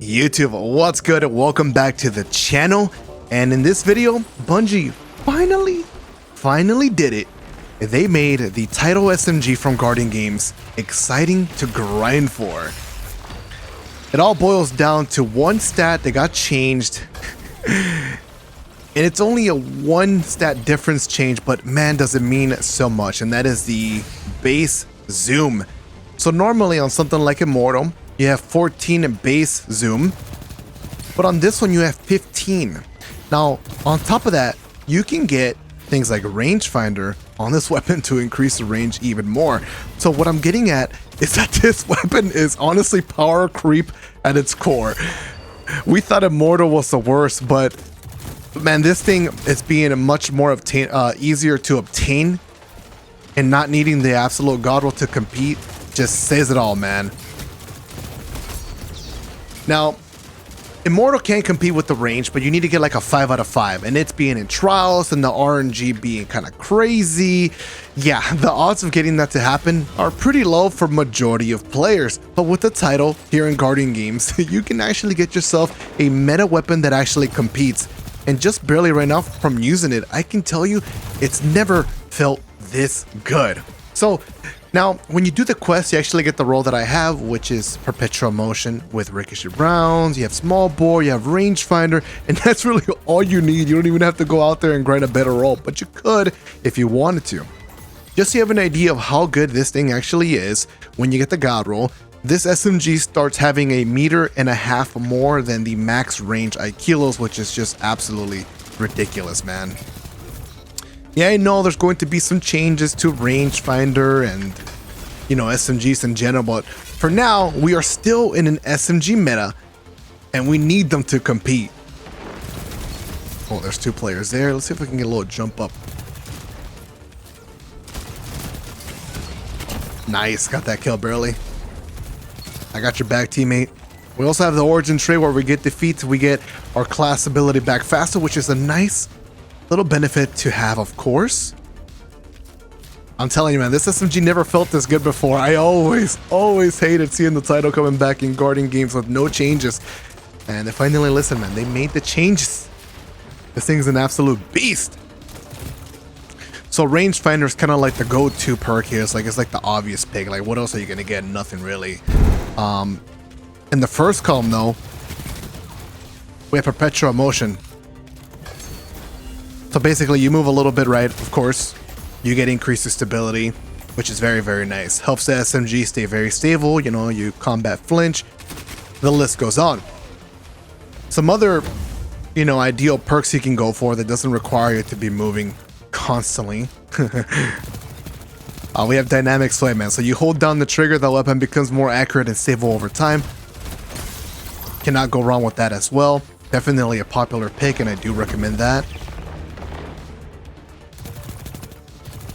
YouTube, what's good? Welcome back to the channel. And in this video, Bungie finally did it. They made the title SMG from Guardian Games exciting to grind for. It all boils down to one stat that got changed. And it's only a one stat difference change, but man, does it mean so much. And that is the base zoom. So normally on something like Immortal, you have 14 base zoom, but on this one you have 15. Now, on top of that, you can get things like rangefinder on this weapon to increase the range even more. So what I'm getting at is that this weapon is honestly power creep at its core. We thought Immortal was the worst, but man, this thing is being much more easier to obtain, and not needing the absolute god roll to compete just says it all, man. Now, Immortal can't compete with the range, but you need to get like a 5 out of 5, and it's being in trials and the RNG being kind of crazy. Yeah, the odds of getting that to happen are pretty low for majority of players, but with the title here in Guardian Games, you can actually get yourself a meta weapon that actually competes. And just barely right now from using it, I can tell you it's never felt this good. So now, when you do the quest, you actually get the role that I have, which is Perpetual Motion with ricochet rounds. You have small bore, you have rangefinder, and that's really all you need. You don't even have to go out there and grind a better role, but you could if you wanted to. Just so you have an idea of how good this thing actually is, when you get the god roll, this SMG starts having 1.5 meters more than the max range kilos, which is just absolutely ridiculous, man. Yeah, I know there's going to be some changes to rangefinder and, you know, SMGs in general, but for now, we are still in an SMG meta, and we need them to compete. Oh, there's 2 players there. Let's see if we can get a little jump up. Nice, got that kill barely. I got your back, teammate. We also have the origin trait where we get defeats, we get our class ability back faster, which is a nice little benefit to have, of course. I'm telling you, man, this SMG never felt this good before. I always hated seeing the title coming back in Guardian Games with no changes. And they finally listened, man. They made the changes. This thing's an absolute beast. So rangefinder is kind of like the go-to perk here. It's like the obvious pick. Like, what else are you gonna get? Nothing really. In the first column, though, we have Perpetual Motion. So basically, you move a little bit right, of course, you get increased stability, which is very, very nice. Helps the SMG stay very stable, you know, you combat flinch, the list goes on. Some other, you know, ideal perks you can go for that doesn't require you to be moving constantly. We have Dynamic Sway, man. So you hold down the trigger, the weapon becomes more accurate and stable over time. Cannot go wrong with that as well. Definitely a popular pick, and I do recommend that.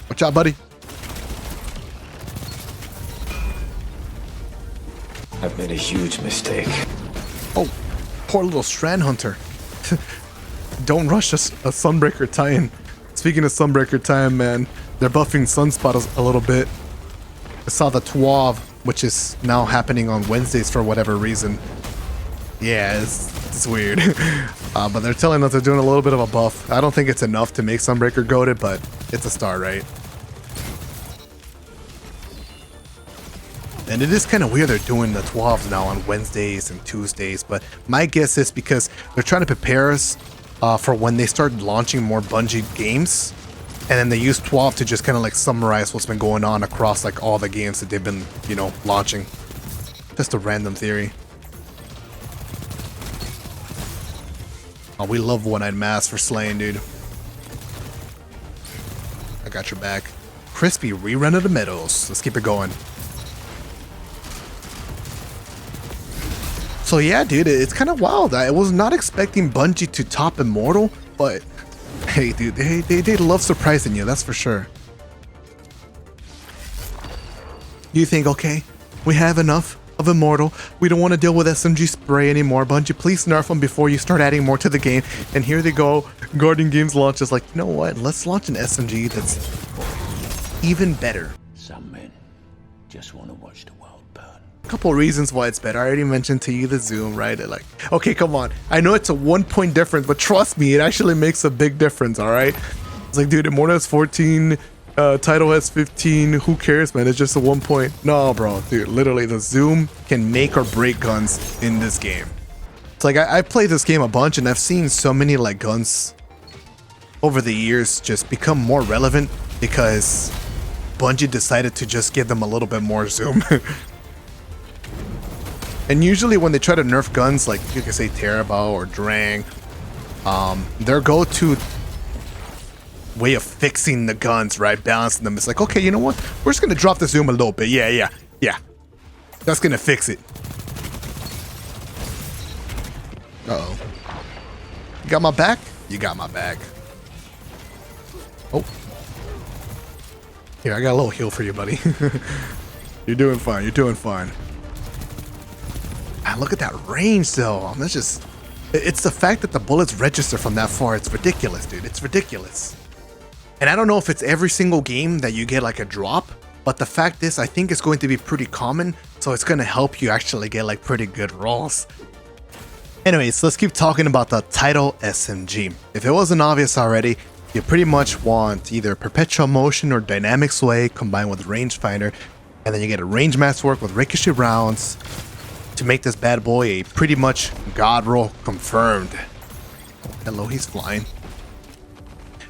Watch out, buddy. I've made a huge mistake. Oh, poor little Strand Hunter. Don't rush a Sunbreaker tie-in. Speaking of Sunbreaker tie-in, man, they're buffing Sunspot a little bit. I saw the TWAV, which is now happening on Wednesdays for whatever reason. Yeah, it's weird. But they're telling us they're doing a little bit of a buff. I don't think it's enough to make Sunbreaker goated, but it's a start, right? And it is kind of weird they're doing the 12s now on Wednesdays and Tuesdays, but my guess is because they're trying to prepare us for when they start launching more Bungie games, and then they use 12 to just kind of like summarize what's been going on across like all the games that they've been, you know, launching. Just a random theory. Oh, we love One-Eyed Mask for slaying, dude. I got your back. Crispy rerun of the Meadows. Let's keep it going. So yeah, dude, it's kind of wild. I was not expecting Bungie to top Immortal, but hey, dude, they love surprising you, that's for sure. You think, okay, we have enough of Immortal. We don't want to deal with SMG spray anymore. Bungie, please nerf them before you start adding more to the game. And here they go. Guardian Games launches like, you know what? Let's launch an SMG that's even better. Some men just want to watch the world burn. Couple reasons why it's better. I already mentioned to you the zoom, right? Like, okay, come on. I know it's a 1 point difference, but trust me, it actually makes a big difference, all right? It's like, dude, Immortal has 14, Title has 15. Who cares, man? It's just a 1 point. No, bro, dude, literally the zoom can make or break guns in this game. It's like, I played this game a bunch and I've seen so many like guns over the years just become more relevant because Bungie decided to just give them a little bit more zoom. And usually when they try to nerf guns, like you can say Terabao or Drang, their go-to way of fixing the guns, right, balancing them, is like, okay, you know what? We're just gonna drop the zoom a little bit. Yeah. That's gonna fix it. Uh-oh. You got my back? You got my back. Oh. Here, I got a little heal for you, buddy. You're doing fine. You're doing fine. Man, look at that range, though. That's just... It's the fact that the bullets register from that far. It's ridiculous, dude. It's ridiculous. And I don't know if it's every single game that you get like a drop, but the fact is, I think it's going to be pretty common, so it's going to help you actually get like pretty good rolls. Anyways, let's keep talking about the Title SMG. If it wasn't obvious already, you pretty much want either perpetual motion or dynamic sway combined with rangefinder, and then you get a range mass work with ricochet rounds to make this bad boy a pretty much god roll confirmed. Hello, he's flying.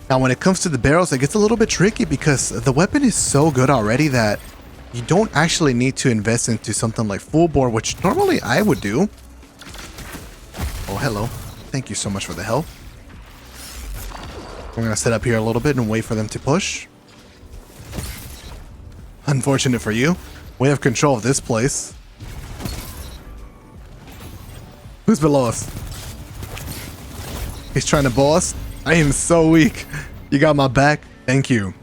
Now when it comes to the barrels, it gets a little bit tricky because the weapon is so good already that you don't actually need to invest into something like full bore, which normally I would do. Oh, hello. Thank you so much for the help. We're gonna sit up here a little bit and wait for them to push. Unfortunate for you, we have control of this place. Who's below us? He's trying to bow us. I am so weak. You got my back. Thank you.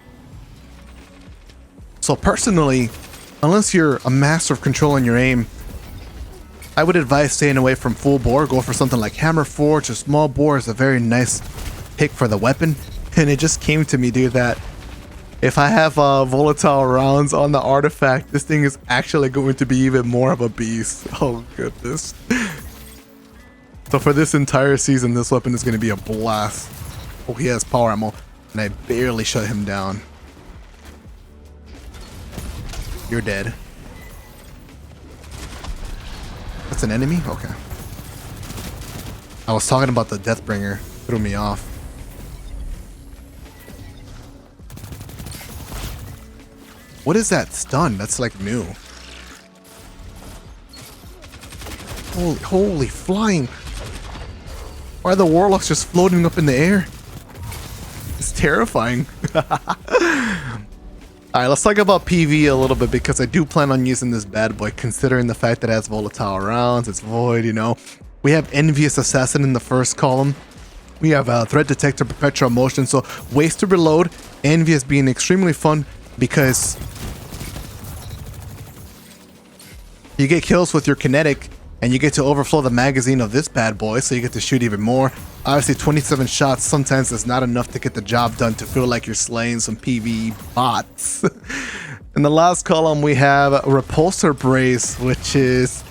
So personally, unless you're a master of controlling your aim, I would advise staying away from full bore. Go for something like hammer forge or small bore is a very nice pick for the weapon. And it just came to me, dude, that if I have volatile rounds on the artifact, this thing is actually going to be even more of a beast. Oh goodness. So for this entire season, this weapon is going to be a blast. Oh, he has power ammo, and I barely shut him down. You're dead. That's an enemy? Okay. I was talking about the Deathbringer. Threw me off. What is that stun? That's like new. Holy flying. Why are the warlocks just floating up in the air? It's terrifying. Alright, let's talk about PV a little bit because I do plan on using this bad boy considering the fact that it has volatile rounds, it's void, you know. We have Envious Assassin in the first column. We have Threat Detector, Perpetual Motion, so ways to reload. Envious being extremely fun because you get kills with your kinetic and you get to overflow the magazine of this bad boy, so you get to shoot even more. Obviously 27 shots sometimes is not enough to get the job done to feel like you're slaying some PvE bots. In the last column we have Repulsor Brace, which is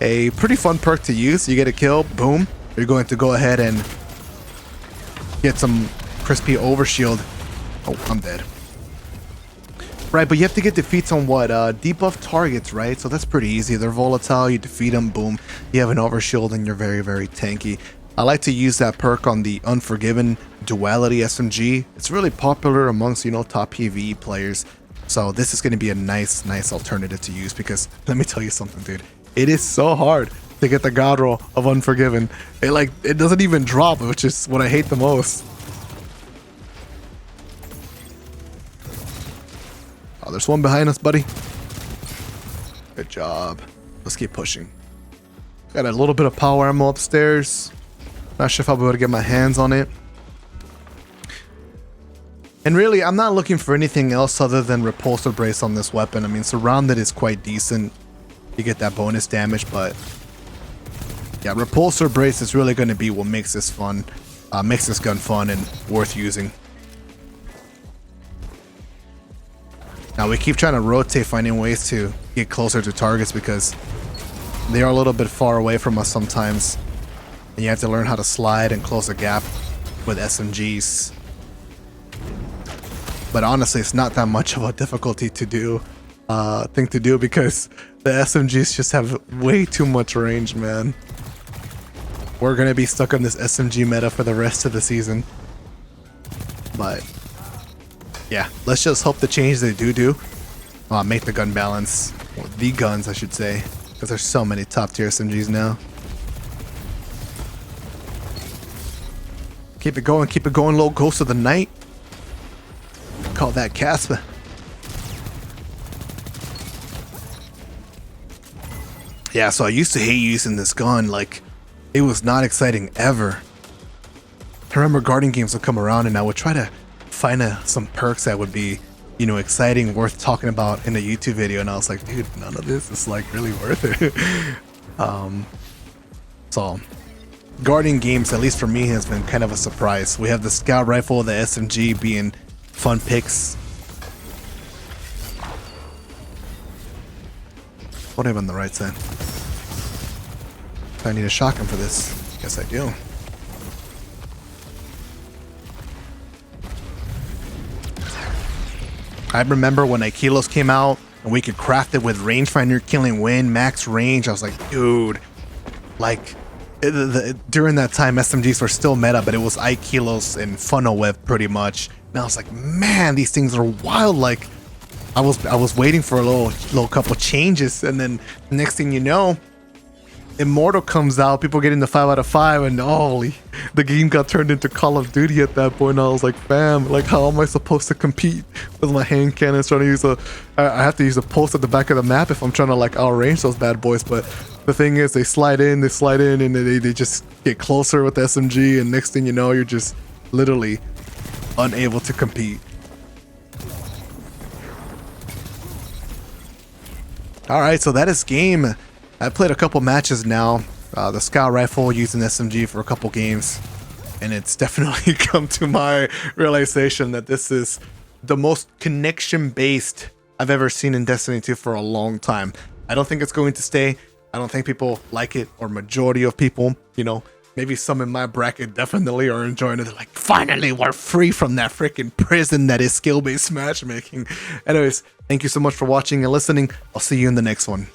a pretty fun perk to use. You get a kill, boom, you're going to go ahead and get some crispy overshield. Oh, I'm dead. Right, but you have to get defeats on what? Debuff targets, right? So that's pretty easy. They're volatile, you defeat them, boom. You have an overshield and you're very, very tanky. I like to use that perk on the Unforgiven Duality SMG. It's really popular amongst, you know, top PvE players. So this is going to be a nice alternative to use because let me tell you something, dude. It is so hard to get the god roll of Unforgiven. It doesn't even drop, which is what I hate the most. Oh, there's one behind us, buddy. Good job. Let's keep pushing. Got a little bit of power ammo upstairs. Not sure if I'll be able to get my hands on it. And really, I'm not looking for anything else other than Repulsor Brace on this weapon. I mean, Surrounded is quite decent. You get that bonus damage, but yeah, Repulsor Brace is really going to be what makes this fun, makes this gun fun and worth using. Now, Now we keep trying to rotate, finding ways to get closer to targets because they are a little bit far away from us sometimes. And you have to learn how to slide and close the gap with SMGs. But honestly, it's not that much of a difficulty to do, thing to do because the SMGs just have way too much range, man. We're gonna be stuck on this SMG meta for the rest of the season. But yeah, let's just hope the changes they do make the gun balance, or the guns I should say, because there's so many top tier SMGs now. Keep it going, little ghost of the night. Call that Casper. Yeah, so I used to hate using this gun, like it was not exciting ever. I remember guarding games would come around and I would try to find some perks that would be, you know, exciting, worth talking about in a YouTube video, and I was like, dude, none of this is like really worth it. So guarding games, at least for me, has been kind of a surprise. We have the scout rifle, the SMG being fun picks. What am I on the right side? Do I need a shotgun for this? Yes, I do. I remember when Aikilos came out and we could craft it with rangefinder, killing wind, max range. I was like, dude, like during that time SMGs were still meta, but it was Aikilos and funnel web pretty much. And I was like, man, these things are wild. Like I was waiting for a little couple changes, and then next thing you know, Immortal comes out, people getting the 5 out of 5, and holy, the game got turned into Call of Duty at that point. I was like, fam, like how am I supposed to compete with my hand cannons trying to use I have to use a post at the back of the map if I'm trying to like outrange those bad boys. But the thing is, they slide in, and they just get closer with the SMG, and next thing you know, you're just literally unable to compete. Alright, so that is game. I played a couple matches now, the scout rifle using SMG for a couple games, and it's definitely come to my realization that this is the most connection based I've ever seen in Destiny 2 for a long time. I don't think it's going to stay. I don't think people like it, or majority of people, you know, maybe some in my bracket definitely are enjoying it. They're like, finally, we're free from that freaking prison that is skill-based matchmaking. Anyways, thank you so much for watching and listening. I'll see you in the next one.